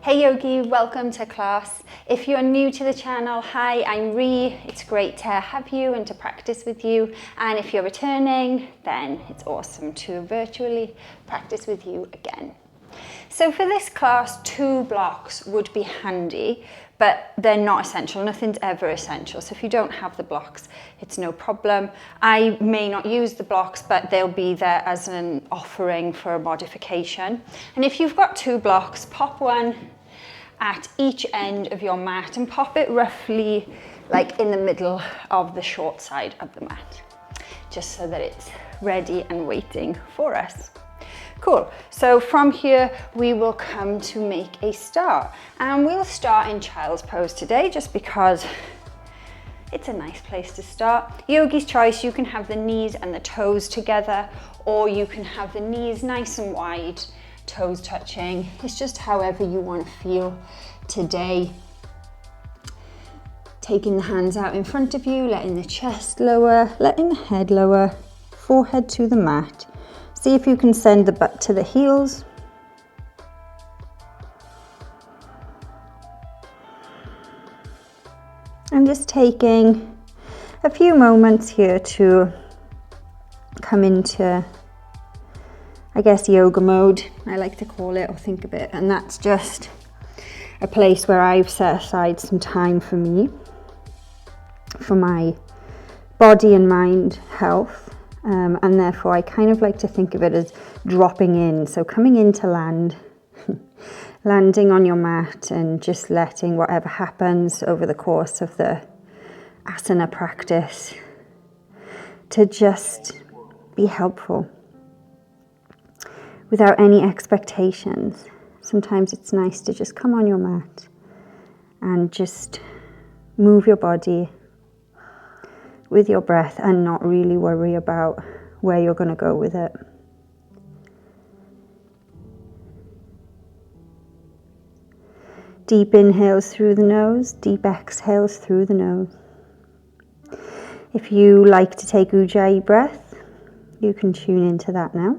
Hey Yogi, welcome to class. If you're new to the channel, hi, I'm Ree. It's great to have you and to practice with you. And if you're returning, then it's awesome to virtually practice with you again. So for this class, 2 blocks would be handy, but they're not essential. Nothing's ever essential. So if you don't have the blocks, it's no problem. I may not use the blocks, but they'll be there as an offering for a modification. And if you've got 2 blocks, pop one at each end of your mat and pop it roughly like in the middle of the short side of the mat, just so that it's ready and waiting for us. Cool, so from here we will come to make a start, and we'll start in child's pose today just because it's a nice place to start. Yogi's choice, you can have the knees and the toes together, or you can have the knees nice and wide, toes touching. It's just however you want to feel today. Taking the hands out in front of you, letting the chest lower, letting the head lower, forehead to the mat. See if you can send the butt to the heels. And just taking a few moments here to come into, I guess, yoga mode, I like to call it, or think of it. And that's just a place where I've set aside some time for me, for my body and mind health. And therefore I kind of like to think of it as dropping in. So coming in to land, landing on your mat and just letting whatever happens over the course of the asana practice to just be helpful without any expectations. Sometimes it's nice to just come on your mat and just move your body with your breath and not really worry about where you're going to go with it. Deep inhales through the nose, deep exhales through the nose. If you like to take Ujjayi breath, you can tune into that now.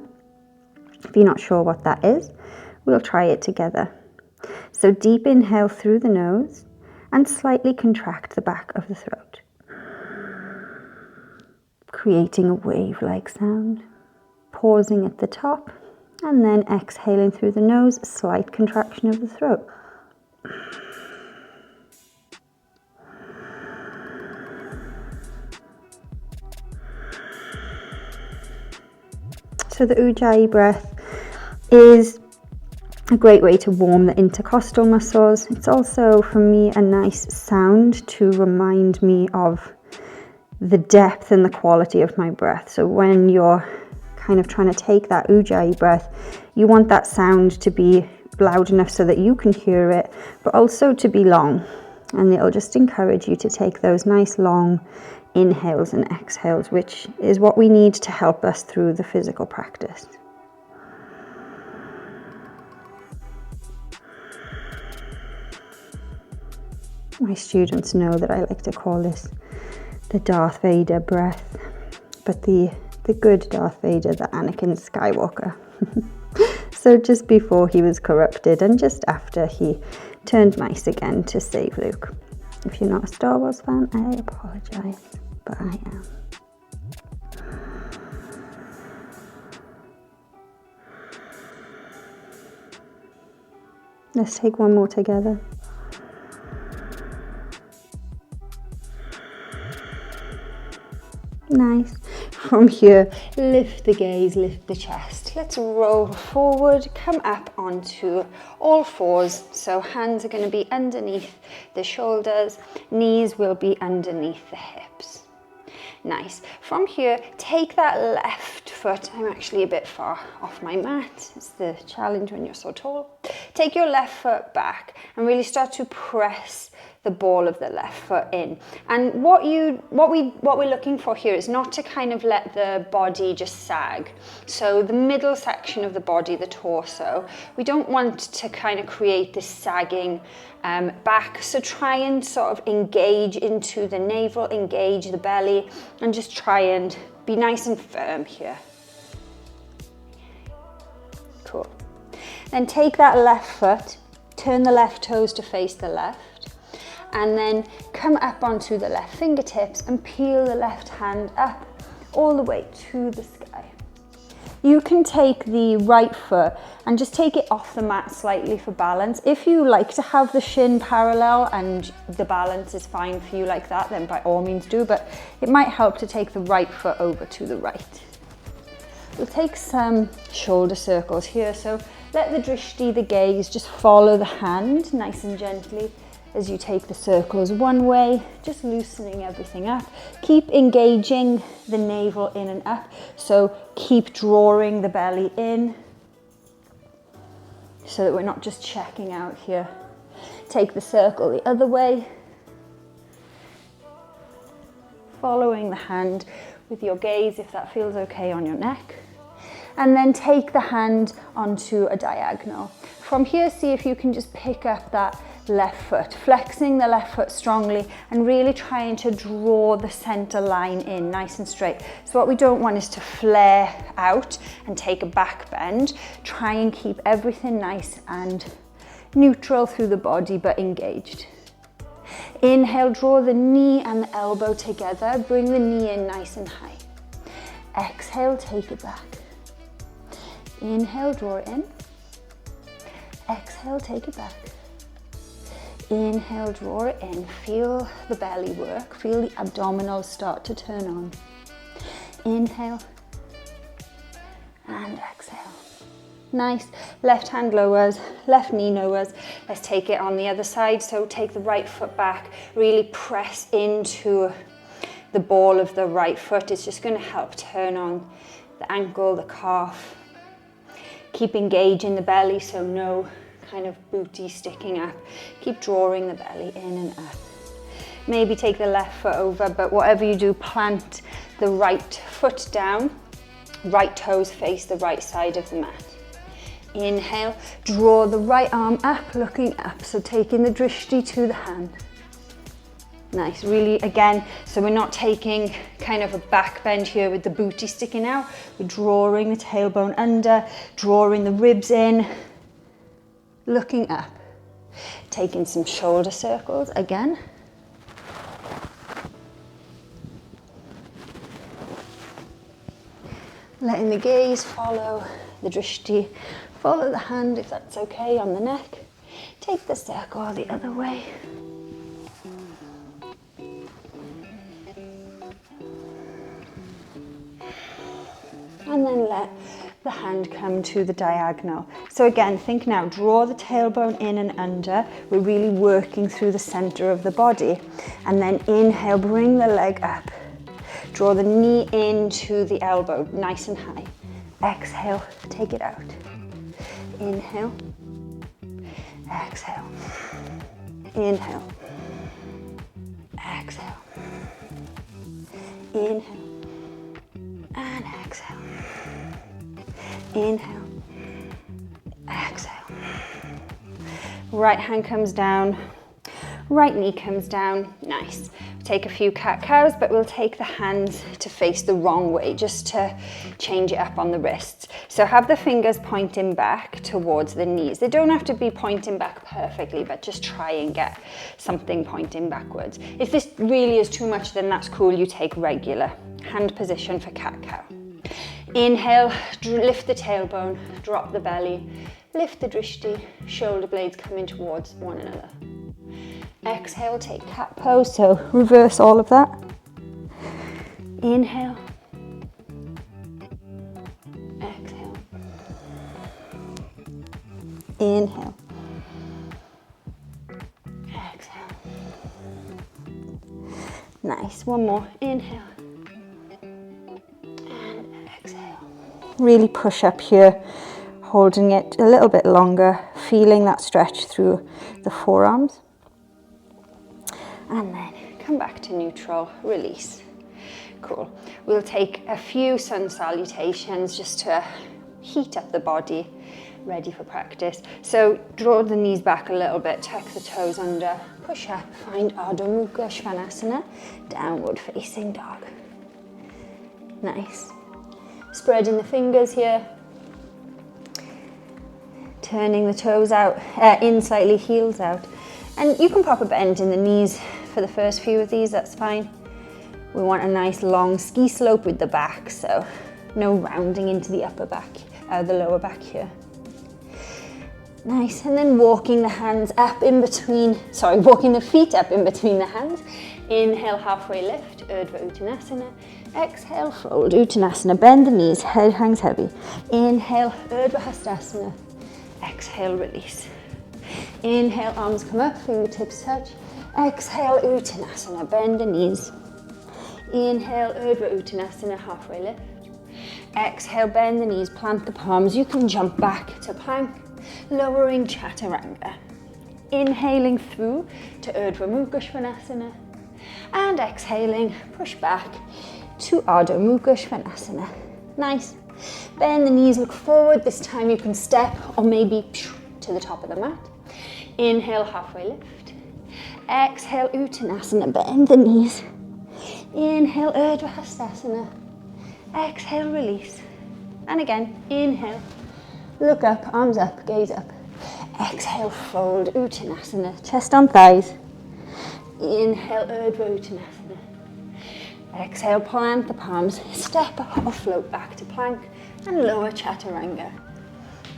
If you're not sure what that is, we'll try it together. So deep inhale through the nose and slightly contract the back of the throat, creating a wave-like sound, pausing at the top, and then exhaling through the nose, a slight contraction of the throat. So the Ujjayi breath is a great way to warm the intercostal muscles. It's also, for me, a nice sound to remind me of the depth and the quality of my breath. So when you're kind of trying to take that Ujjayi breath, you want that sound to be loud enough so that you can hear it, but also to be long. And it'll just encourage you to take those nice long inhales and exhales, which is what we need to help us through the physical practice. My students know that I like to call this the Darth Vader breath, but the good Darth Vader, the Anakin Skywalker. So just before he was corrupted and just after he turned nice again to save Luke. If you're not a Star Wars fan, I apologize, but I am. Let's take one more together. Nice. From here, lift the gaze, lift the chest. Let's roll forward, come up onto all fours. So hands are going to be underneath the shoulders, knees will be underneath the hips. Nice. From here, take that left foot. I'm actually a bit far off my mat. It's the challenge when you're so tall. Take your left foot back and really start to press the ball of the left foot in. And what we're looking for here is not to kind of let the body just sag. So the middle section of the body, the torso, we don't want to kind of create this sagging back. So try and sort of engage into the navel, engage the belly, and just try and be nice and firm here. Cool. Then take that left foot Turn the left toes to face the left, and then come up onto the left fingertips and peel the left hand up all the way to the sky. You can take the right foot and just take it off the mat slightly for balance. If you like to have the shin parallel and the balance is fine for you like that, then by all means do, but it might help to take the right foot over to the right. We'll take some shoulder circles here, so let the drishti, the gaze, just follow the hand nice and gently as you take the circles one way, just loosening everything up. Keep engaging the navel in and up, so keep drawing the belly in so that we're not just checking out here. Take the circle the other way, following the hand with your gaze if that feels okay on your neck. And then take the hand onto a diagonal. From here, see if you can just pick up that left foot, flexing the left foot strongly and really trying to draw the center line in nice and straight. So what we don't want is to flare out and take a back bend. Try and keep everything nice and neutral through the body, but engaged. Inhale, draw the knee and the elbow together. Bring the knee in nice and high. Exhale, take it back. Inhale, draw it in. Exhale, take it back. Inhale, draw it in. Feel the belly work. Feel the abdominals start to turn on. Inhale and exhale. Nice. Left hand lowers, left knee lowers. Let's take it on the other side. So take the right foot back. Really press into the ball of the right foot. It's just going to help turn on the ankle, the calf. Keep engaging the belly, so no kind of booty sticking up. Keep drawing the belly in and up. Maybe take the left foot over, but whatever you do, plant the right foot down. Right toes face the right side of the mat. Inhale, draw the right arm up, looking up. So taking the drishti to the hand. Nice, really, again, so we're not taking kind of a back bend here with the booty sticking out. We're drawing the tailbone under, drawing the ribs in, looking up. Taking some shoulder circles again. Letting the gaze follow the drishti, follow the hand if that's okay on the neck. Take the circle the other way. And then let the hand come to the diagonal. So again, think now, draw the tailbone in and under. We're really working through the center of the body. And then inhale, bring the leg up. Draw the knee into the elbow, nice and high. Exhale, take it out. Inhale, exhale. Inhale, exhale. Inhale. And exhale. Inhale. Exhale. Right hand comes down. Right knee comes down. Nice. Take a few cat-cows, but we'll take the hands to face the wrong way just to change it up on the wrists. So have the fingers pointing back towards the knees. They don't have to be pointing back perfectly, but just try and get something pointing backwards. If this really is too much, then that's cool. You take regular hand position for cat-cow. Inhale, lift the tailbone, drop the belly, lift the drishti, shoulder blades coming towards one another. Exhale, take cat pose, so reverse all of that. Inhale. Exhale. Inhale. Exhale. Nice, one more. Inhale. And exhale. Really push up here, holding it a little bit longer, feeling that stretch through the forearms. And then come back to neutral, release. Cool. We'll take a few sun salutations just to heat up the body, ready for practice. So draw the knees back a little bit, tuck the toes under, push up, find Arda Shavasana, downward facing dog. Nice. Spreading the fingers here. Turning the toes out, in slightly, heels out. And you can pop a bend in the knees for the first few of these, that's fine. We want a nice long ski slope with the back, so no rounding into the upper back, the lower back here. Nice, and then walking the hands up in between, walking the feet up in between the hands. Inhale, halfway lift, Urdhva Uttanasana. Exhale, fold, Uttanasana, bend the knees, head hangs heavy. Inhale, Urdhva Hastasana. Exhale, release. Inhale, arms come up, fingertips touch. Exhale, Uttanasana, bend the knees. Inhale, Urdhva Uttanasana, halfway lift. Exhale, bend the knees, plant the palms. You can jump back to plank, lowering Chaturanga. Inhaling through to Urdhva Mukha Svanasana. And exhaling, push back to Arda Mukha Svanasana. Nice. Bend the knees, look forward. This time you can step or maybe to the top of the mat. Inhale, halfway lift. Exhale, Uttanasana, bend the knees. Inhale, Urdhva Hastasana. Exhale, release. And again, inhale, look up, arms up, gaze up. Exhale, fold, Uttanasana, chest on thighs. Inhale, Urdhva Uttanasana. Exhale, plant the palms, step or float back to plank and lower Chaturanga.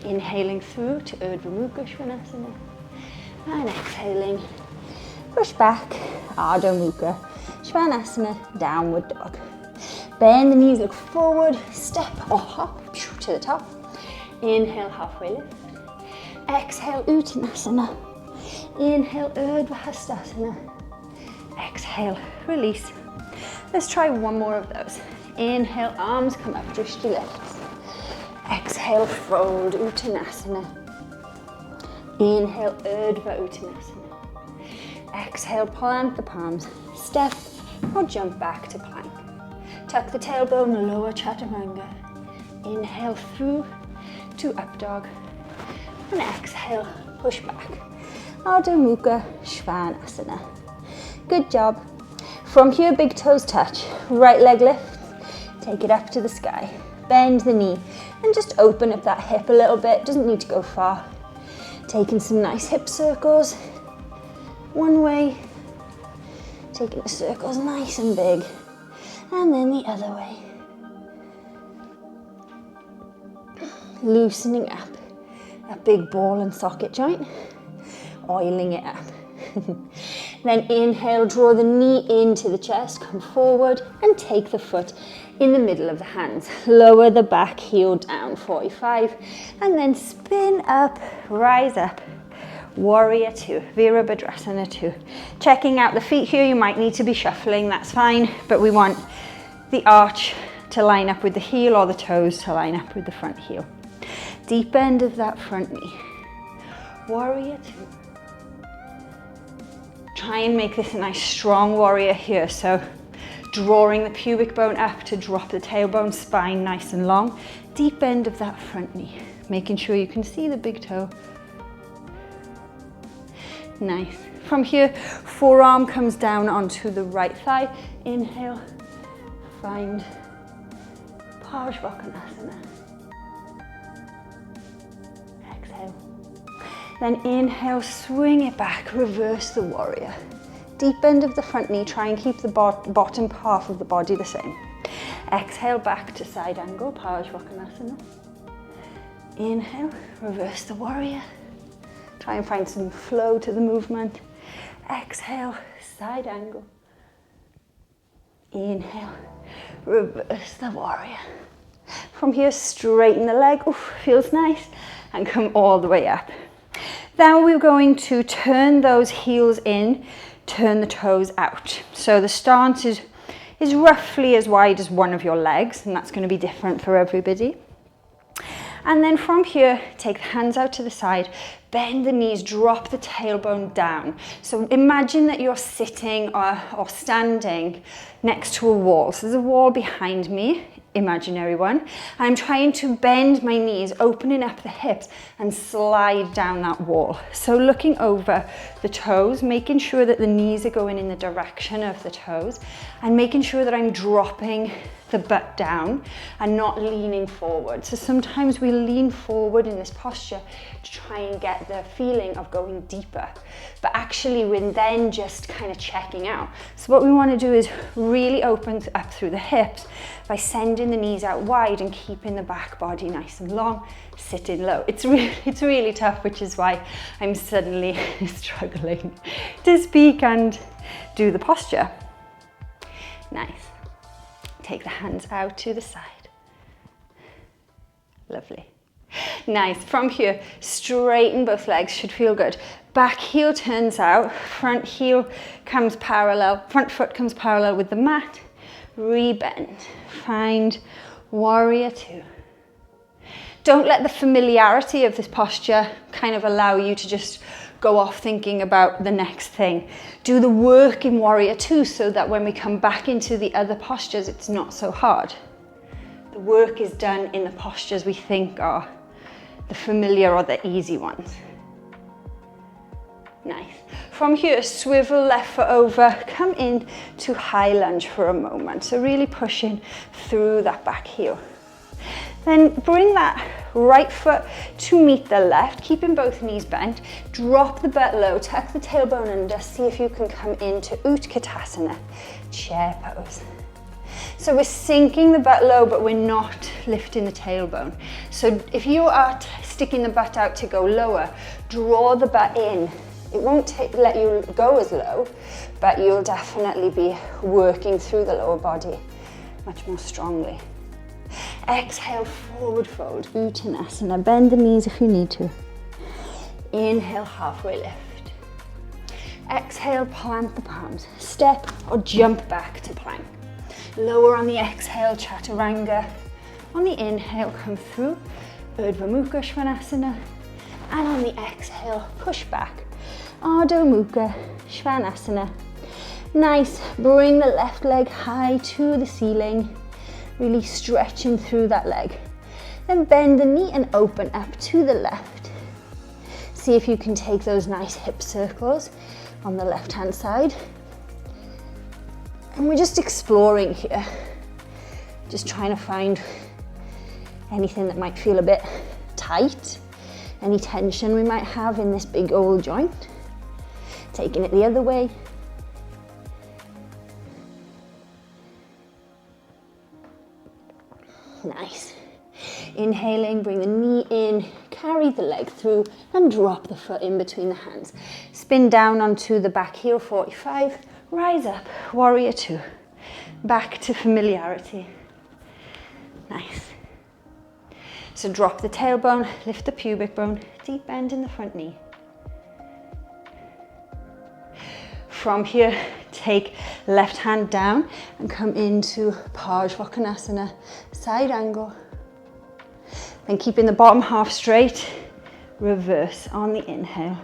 Inhaling through to Urdhva Mukha Svanasana. And exhaling, push back, Arda Mukha Svanasana, downward dog. Bend the knees, look forward, step or hop to the top. Inhale, halfway lift. Exhale, Uttanasana. Inhale, Urdhva Hastasana. Exhale, release. Let's try one more of those. Inhale, arms come up, drishti lifts. Exhale, fold, Uttanasana. Inhale, Urdhva Uttanasana. Exhale, plant the palms, step or jump back to plank. Tuck the tailbone, lower Chaturanga. Inhale through to up dog. And exhale, push back. Arda Mukha Svanasana. Good job. From here, big toes touch. Right leg lifts. Take it up to the sky. Bend the knee and just open up that hip a little bit. Doesn't need to go far. Taking some nice hip circles. One way. Taking the circles nice and big. And then the other way. Loosening up that big ball and socket joint. Oiling it up. Then inhale, draw the knee into the chest, come forward and take the foot in the middle of the hands. Lower the back heel down, 45. And then spin up, rise up. Warrior Two, Veerabhadrasana Two. Checking out the feet here, you might need to be shuffling, that's fine. But we want the arch to line up with the heel or the toes to line up with the front heel. Deep end of that front knee. Warrior Two. Try and make this a nice strong warrior here. So drawing the pubic bone up to drop the tailbone, spine nice and long. Deep end of that front knee. Making sure you can see the big toe. Nice. From here, forearm comes down onto the right thigh. Inhale, find Parsvakonasana. Exhale. Then inhale, swing it back, reverse the warrior. Deep end of the front knee, try and keep the bottom half of the body the same. Exhale, back to side angle, Parsvakonasana. Inhale, reverse the warrior. Try and find some flow to the movement. Exhale, side angle. Inhale, reverse the warrior. From here, straighten the leg, oof, feels nice, and come all the way up. Then we're going to turn those heels in, turn the toes out. So the stance is roughly as wide as one of your legs, and that's going to be different for everybody. And then from here, take the hands out to the side, Bend the knees, drop the tailbone down. So imagine that you're sitting or standing next to a wall. So there's a wall behind me, imaginary one. I'm trying to bend my knees, opening up the hips and slide down that wall. So looking over the toes, making sure that the knees are going in the direction of the toes and making sure that I'm dropping the butt down and not leaning forward. So sometimes we lean forward in this posture to try and get the feeling of going deeper, but actually we're then just kind of checking out. So what we want to do is really open up through the hips by sending the knees out wide and keeping the back body nice and long, sitting low. It's really tough, which is why I'm suddenly struggling to speak and do the posture. Nice. Take the hands out to the side. Lovely. Nice. From here, straighten both legs, should feel good. Back heel turns out, front heel comes parallel, front foot comes parallel with the mat. Rebend. Find warrior two. Don't let the familiarity of this posture kind of allow you to just go off thinking about the next thing. Do the work in warrior two so that when we come back into the other postures, it's not so hard. The work is done in the postures we think are the familiar or the easy ones. Nice. From here, swivel left foot over, come in to high lunge for a moment. So really pushing through that back heel. Then bring that right foot to meet the left, keeping both knees bent. Drop the butt low, tuck the tailbone under, see if you can come into Utkatasana, chair pose. So we're sinking the butt low, but we're not lifting the tailbone. So if you are sticking the butt out to go lower, draw the butt in. It won't let you go as low, but you'll definitely be working through the lower body much more strongly. Exhale, forward fold, Uttanasana. Bend the knees if you need to. Inhale, halfway lift. Exhale, plant the palms. Step or jump back to plank. Lower on the exhale, Chaturanga. On the inhale, come through, Urdhva Mukha Svanasana. And on the exhale, push back, Adho Mukha Svanasana. Nice, bring the left leg high to the ceiling. Really stretching through that leg. Then bend the knee and open up to the left. See if you can take those nice hip circles on the left-hand side. And we're just exploring here. Just trying to find anything that might feel a bit tight, any tension we might have in this big old joint. Taking it the other way. Nice. Inhaling, bring the knee in, carry the leg through and drop the foot in between the hands. Spin down onto the back heel, 45. Rise up, warrior two. Back to familiarity. Nice. So drop the tailbone, lift the pubic bone, deep bend in the front knee. From here, take left hand down and come into Parsvakonasana, side angle. Then keeping the bottom half straight, reverse on the inhale.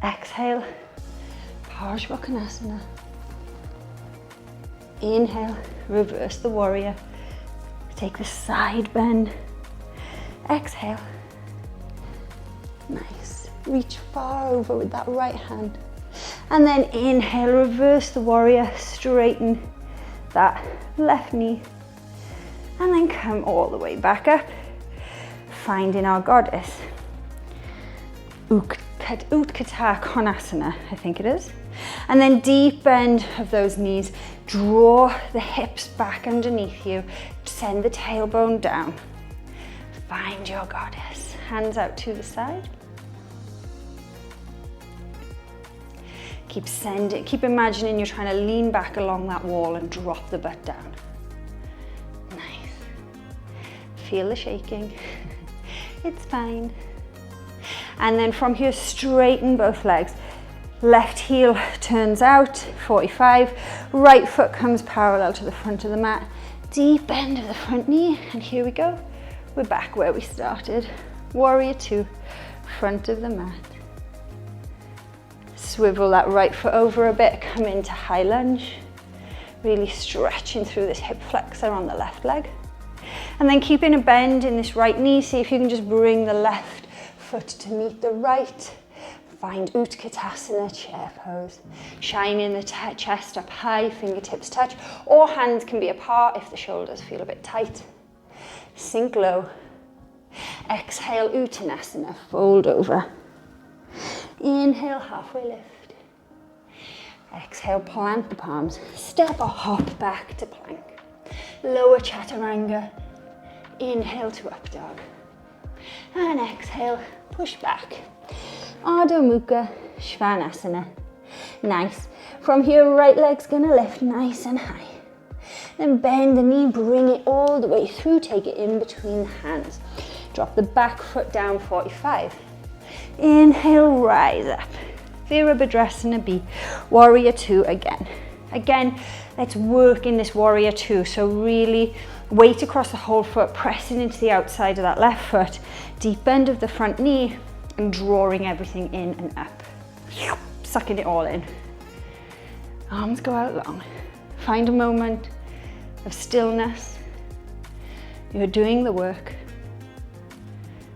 Exhale, Parsvakonasana. Inhale, reverse the warrior. Take the side bend. Exhale. Nice. Reach far over with that right hand. And then inhale, reverse the warrior, straighten that left knee. And then come all the way back up, finding our goddess. Utkata Konasana, I think it is. And then deep bend of those knees, draw the hips back underneath you, send the tailbone down. Find your goddess. Hands out to the side. Keep imagining you're trying to lean back along that wall and drop the butt down. Nice. Feel the shaking. It's fine. And then from here, straighten both legs. Left heel turns out, 45. Right foot comes parallel to the front of the mat. Deep bend of the front knee, and here we go. We're back where we started. Warrior two. front of the mat. Swivel that right foot over a bit, come into high lunge. Really stretching through this hip flexor on the left leg. And then keeping a bend in this right knee. See if you can just bring the left foot to meet the right. Find Utkatasana, chair pose. Shining the chest up high, fingertips touch, or hands can be apart if the shoulders feel a bit tight. Sink low. Exhale, Uttanasana, fold over. Inhale, halfway lift. Exhale, plant the palms. Step or hop back to plank. Lower chaturanga. Inhale to up dog. And exhale, push back. Adho Mukha Svanasana. Nice. From here, right leg's gonna lift nice and high. Then bend the knee, bring it all the way through, take it in between the hands. Drop the back foot down, 45. Inhale, rise up. Veerabhadrasana B, Warrior Two again. Again, let's work in this Warrior Two. So really weight across the whole foot, pressing into the outside of that left foot, deep bend of the front knee, and drawing everything in and up. Sucking it all in. Arms go out long. Find a moment of stillness. You're doing the work.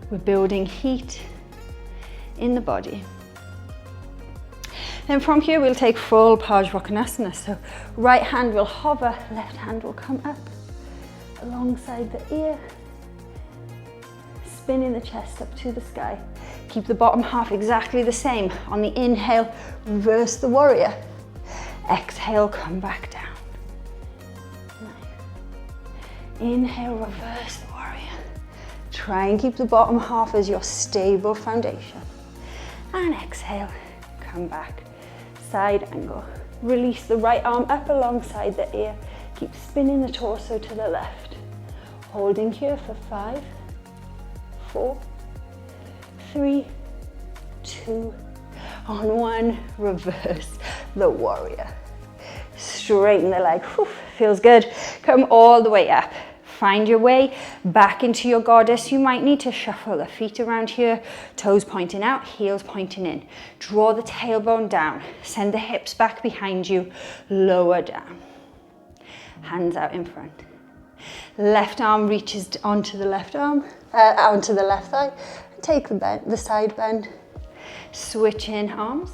We're building heat in the body. Then from here we'll take full Parsvakonasana. So right hand will hover, left hand will come up alongside the ear. Spinning the chest up to the sky. Keep the bottom half exactly the same. On the inhale, reverse the warrior. Exhale, come back down. Nice. Inhale, reverse the warrior. Try and keep the bottom half as your stable foundation. And exhale, come back. Side angle. Release the right arm up alongside the ear. Keep spinning the torso to the left. Holding here for 5, 4, 3, 2, on 1, reverse the warrior. Straighten the leg, whew, feels good. Come all the way up. Find your way back into your goddess. You might need to shuffle the feet around here, toes pointing out, heels pointing in. Draw the tailbone down, send the hips back behind you, lower down. Hands out in front. Left arm reaches onto the left arm, onto the left thigh. Take the bend, the side bend. Switch in arms.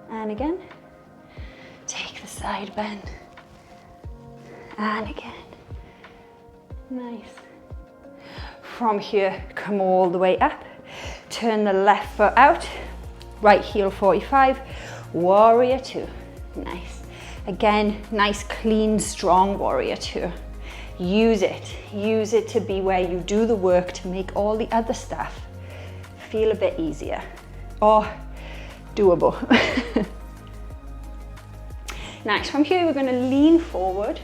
And again. Take the side bend. And again. Nice. From here, come all the way up. Turn the left foot out. Right heel 45. Warrior Two. Nice. Again, nice, clean, strong Warrior Two. Use it to be where you do the work to make all the other stuff feel a bit easier or doable. Nice, from here we're going to lean forward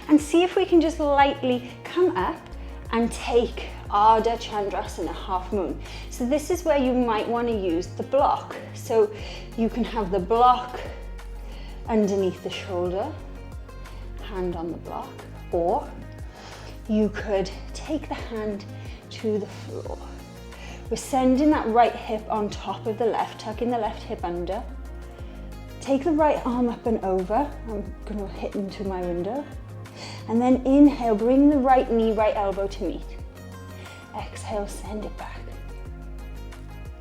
and see if we can just lightly come up and take Arda Chandrasana, half moon. So this is where you might want to use the block. So you can have the block underneath the shoulder, hand on the block, or you could take the hand to the floor. We're sending that right hip on top of the left, tucking the left hip under. Take the right arm up and over. I'm going to hit into my window. And then inhale, bring the right knee, right elbow to meet. Exhale, send it back.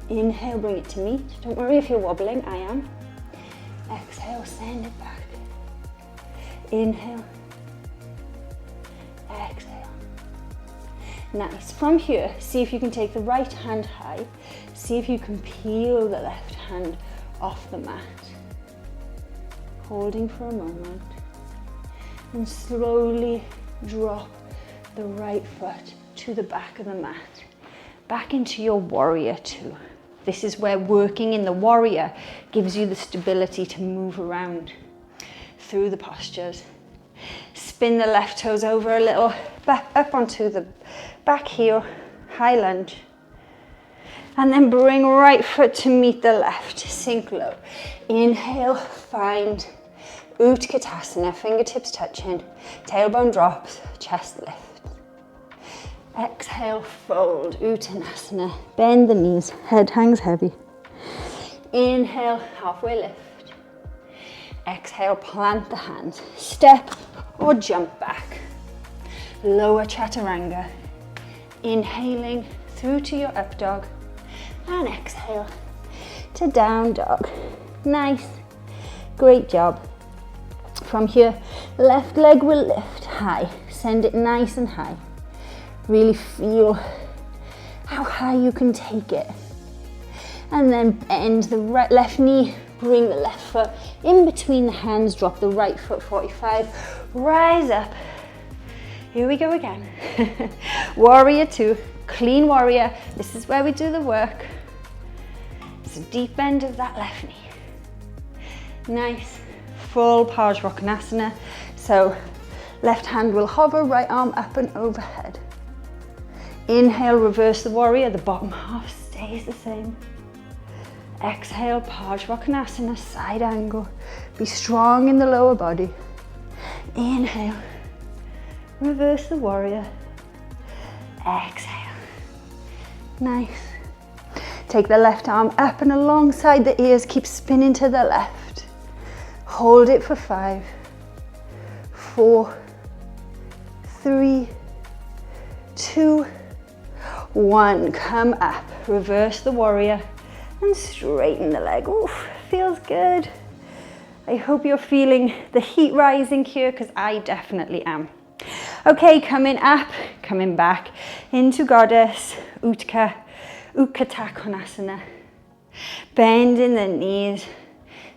Inhale, bring it to meet. Don't worry if you're wobbling, I am. Exhale, send it back. Inhale. Exhale. Nice. From here, see if you can take the right hand high. See if you can peel the left hand off the mat. Holding for a moment. And slowly drop the right foot to the back of the mat. Back into your Warrior Two. This is where working in the warrior gives you the stability to move around through the postures. Spin the left toes over a little, back up onto the back heel, high lunge. And then bring right foot to meet the left, sink low. Inhale, find Utkatasana, fingertips touching, tailbone drops, chest lifts. Exhale, fold, Uttanasana. Bend the knees, head hangs heavy. Inhale, halfway lift. Exhale, plant the hands. Step or jump back. Lower Chaturanga. Inhaling through to your up dog. And exhale to down dog. Nice. Great job. From here, left leg will lift high. Send it nice and high. Really feel how high you can take it. And then bend the left knee, bring the left foot in between the hands, drop the right foot 45, rise up. Here we go again. Warrior two, clean warrior. This is where we do the work. It's a deep bend of that left knee. Nice, full Parsvarkonasana. So left hand will hover, right arm up and overhead. Inhale, reverse the warrior, the bottom half stays the same. Exhale, Parsvarkonasana, side angle. Be strong in the lower body. Inhale, reverse the warrior. Exhale. Nice. Take the left arm up and alongside the ears, keep spinning to the left. Hold it for 5, 4, 3, 2, 1. Come up, reverse the warrior and straighten the leg. Oof, feels good. I hope you're feeling the heat rising here because I definitely am. Okay, coming up, coming back into Goddess, Uttka Konasana. Bending the knees,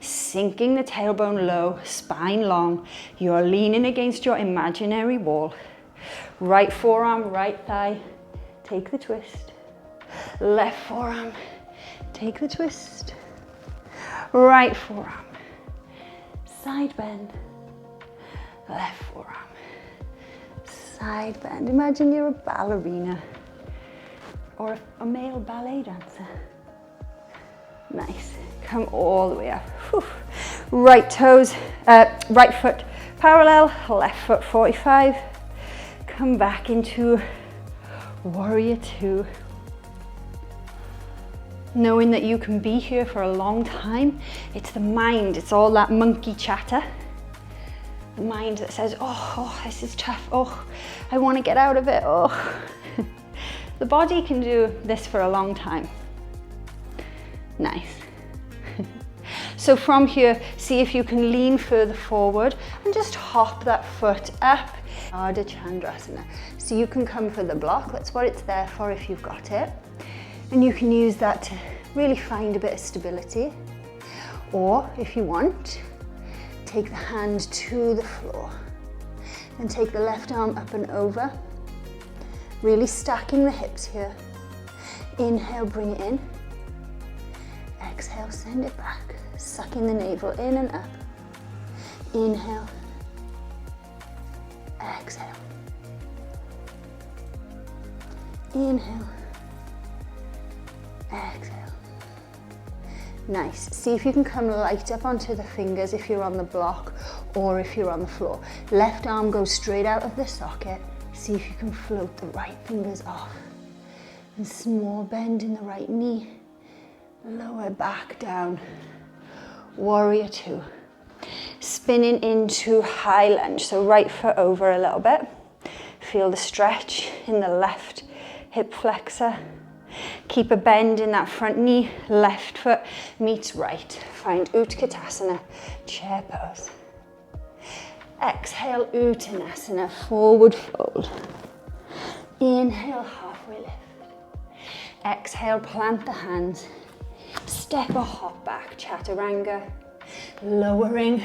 sinking the tailbone low, spine long. You're leaning against your imaginary wall. Right forearm, right thigh, take the twist. Left forearm, take the twist. Right forearm, side bend. Left forearm, side bend. Imagine you're a ballerina or a male ballet dancer. Nice. Come all the way up. Whew. Right toes, right foot parallel, left foot 45. Come back into warrior two. Knowing that you can be here for a long time. It's the mind, it's all that monkey chatter. The mind that says, oh, this is tough. Oh, I want to get out of it. Oh. The body can do this for a long time. Nice. So from here, see if you can lean further forward and just hop that foot up. Arda Chandrasana. So you can come for the block. That's what it's there for if you've got it. And you can use that to really find a bit of stability. Or if you want, take the hand to the floor and take the left arm up and over. Really stacking the hips here. Inhale, bring it in. Exhale, send it back. Sucking the navel in and up. Inhale. Exhale. Inhale. Exhale. Nice. See if you can come light up onto the fingers if you're on the block or if you're on the floor. Left arm goes straight out of the socket. See if you can float the right fingers off. And small bend in the right knee. Lower back down. Warrior two. Spinning into high lunge. So right foot over a little bit. Feel the stretch in the left hip flexor. Keep a bend in that front knee. Left foot meets right. Find Utkatasana, chair pose. Exhale, Uttanasana, forward fold. Inhale, halfway lift. Exhale, plant the hands. Step or hop back, Chaturanga. Lowering.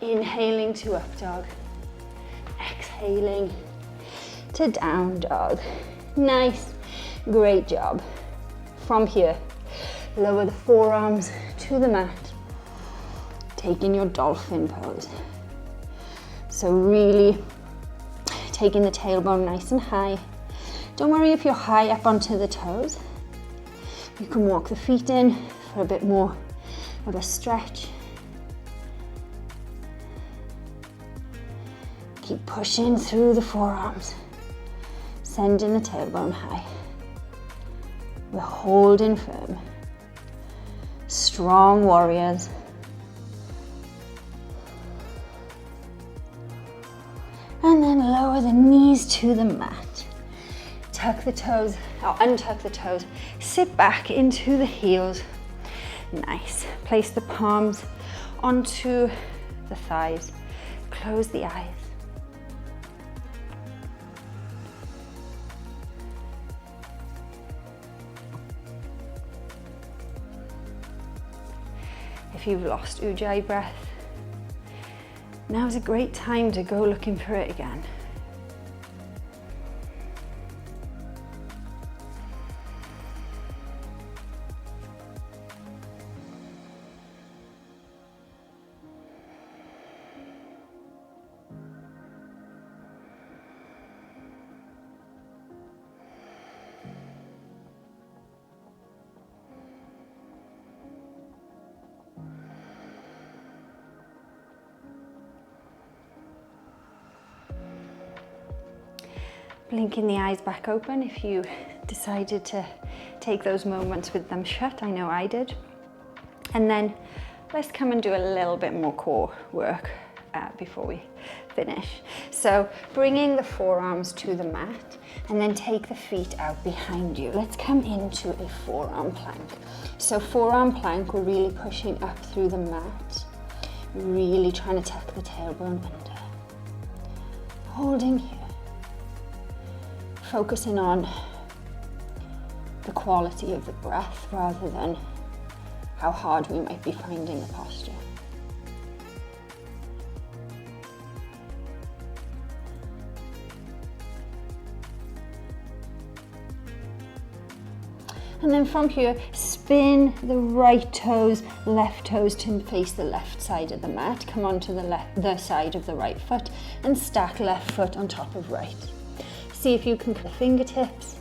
Inhaling to up dog. Exhaling to down dog. Nice. Great job. From here, lower the forearms to the mat. Taking your dolphin pose. So really taking the tailbone nice and high. Don't worry if you're high up onto the toes. You can walk the feet in for a bit more of a stretch. Keep pushing through the forearms. sending the tailbone high. We're holding firm. Strong warriors. And then lower the knees to the mat. Tuck the toes, or untuck the toes. Sit back into the heels. Nice. Place the palms onto the thighs. Close the eyes. If you've lost Ujjayi breath, now's a great time to go looking for it again. Blinking the eyes back open if you decided to take those moments with them shut. I know I did. And then let's come and do a little bit more core work before we finish. So bringing the forearms to the mat and then take the feet out behind you. Let's come into a forearm plank. So forearm plank, we're really pushing up through the mat, really trying to tuck the tailbone under. Holding here. Focusing on the quality of the breath rather than how hard we might be finding the posture. And then from here, spin the right toes, left toes to face the left side of the mat. Come onto the side of the right foot and stack left foot on top of right. See if you can put the fingertips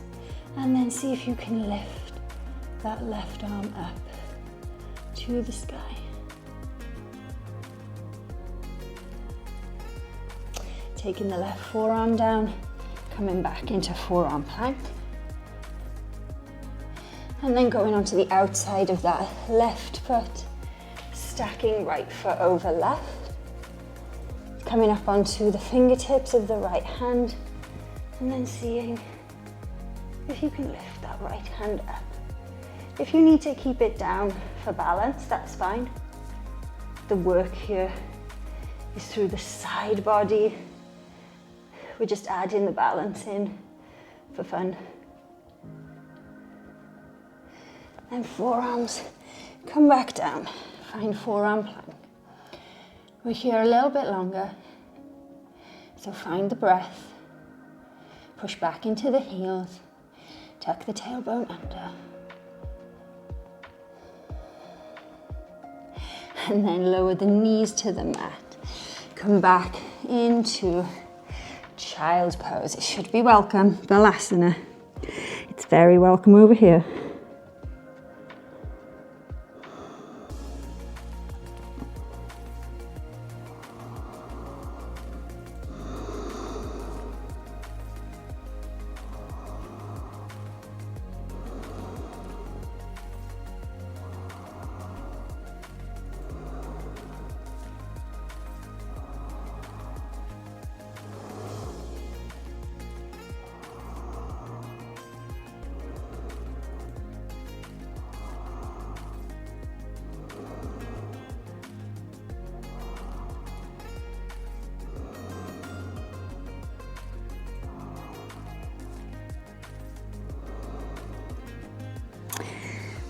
and then see if you can lift that left arm up to the sky. Taking the left forearm down, coming back into forearm plank. And then going onto the outside of that left foot, stacking right foot over left. Coming up onto the fingertips of the right hand. And then seeing if you can lift that right hand up. If you need to keep it down for balance, that's fine. The work here is through the side body. We're just adding the balance in for fun. And forearms, come back down. Find forearm plank. We're here a little bit longer. So find the breath. Push back into the heels, tuck the tailbone under. And then lower the knees to the mat. Come back into child's pose. It should be welcome, Balasana. It's very welcome over here.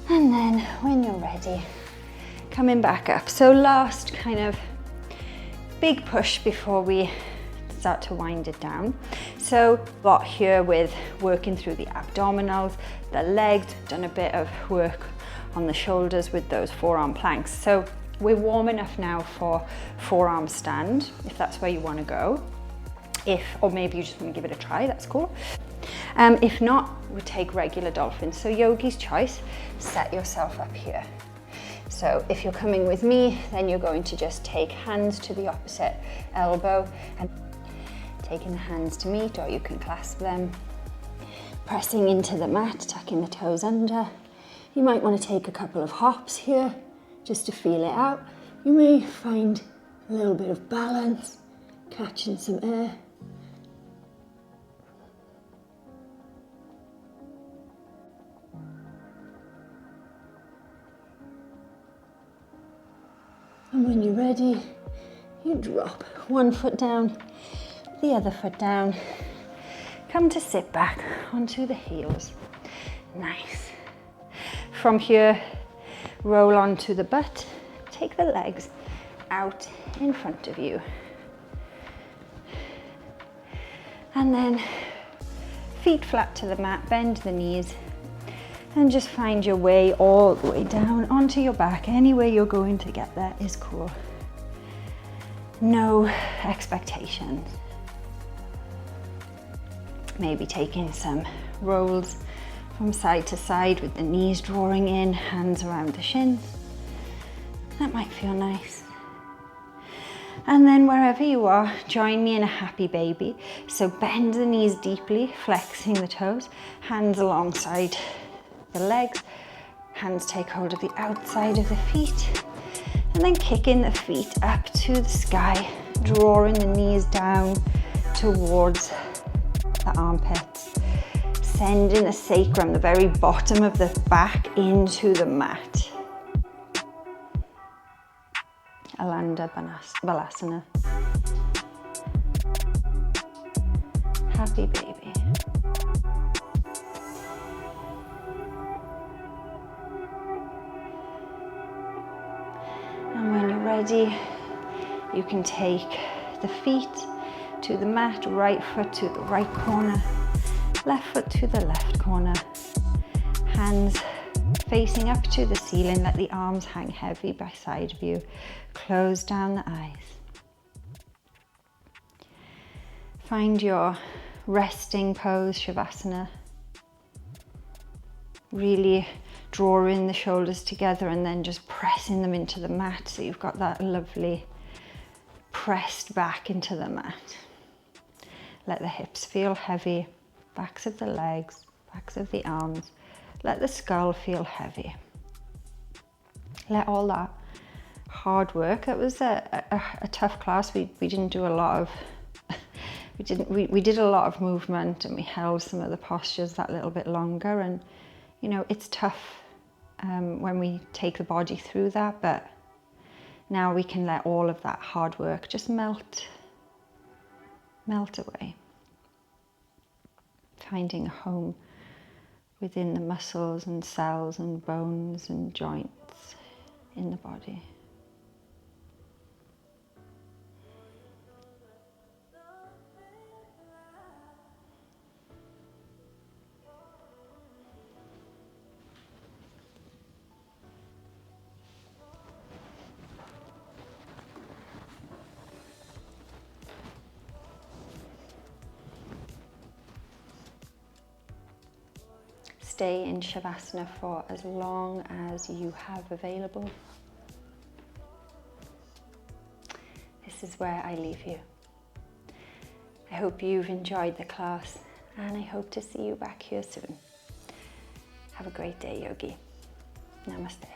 And then when you're ready, coming back up. So last kind of big push before we start to wind it down. So a lot here with working through the abdominals, the legs, done a bit of work on the shoulders with those forearm planks. So we're warm enough now for forearm stand, if that's where you want to go. Or maybe you just want to give it a try, that's cool. If not, we take regular dolphin. So yogi's choice, set yourself up here. So if you're coming with me, then you're going to just take hands to the opposite elbow and taking the hands to meet, or you can clasp them. Pressing into the mat, tucking the toes under. You might want to take a couple of hops here just to feel it out. You may find a little bit of balance, catching some air. And when you're ready, you drop one foot down, the other foot down. Come to sit back onto the heels. Nice. From here, roll onto the butt. Take the legs out in front of you. And then feet flat to the mat, bend the knees, and just find your way all the way down onto your back. Any way you're going to get there is cool. No expectations. Maybe taking some rolls from side to side with the knees drawing in, hands around the shins. That might feel nice. And then wherever you are, join me in a happy baby. So bend the knees deeply, flexing the toes, hands alongside the legs, hands take hold of the outside of the feet, and then kicking the feet up to the sky, drawing the knees down towards the armpits, sending the sacrum, the very bottom of the back, into the mat. Arda Balasana. Happy baby. And when you're ready, you can take the feet to the mat, right foot to the right corner, left foot to the left corner. Hands facing up to the ceiling, let the arms hang heavy by side of you. Close down the eyes. Find your resting pose, Shavasana. Really drawing the shoulders together and then just pressing them into the mat so you've got that lovely pressed back into the mat. Let the hips feel heavy, backs of the legs, backs of the arms. Let the skull feel heavy. Let all that hard work. It was a tough class. We didn't do a lot of, we did a lot of movement, and we held some of the postures that little bit longer. And you know, it's tough when we take the body through that, but now we can let all of that hard work just melt away. Finding a home within the muscles and cells and bones and joints in the body. Stay in Shavasana for as long as you have available. This is where I leave you. I hope you've enjoyed the class, and I hope to see you back here soon. Have a great day, Yogi. Namaste.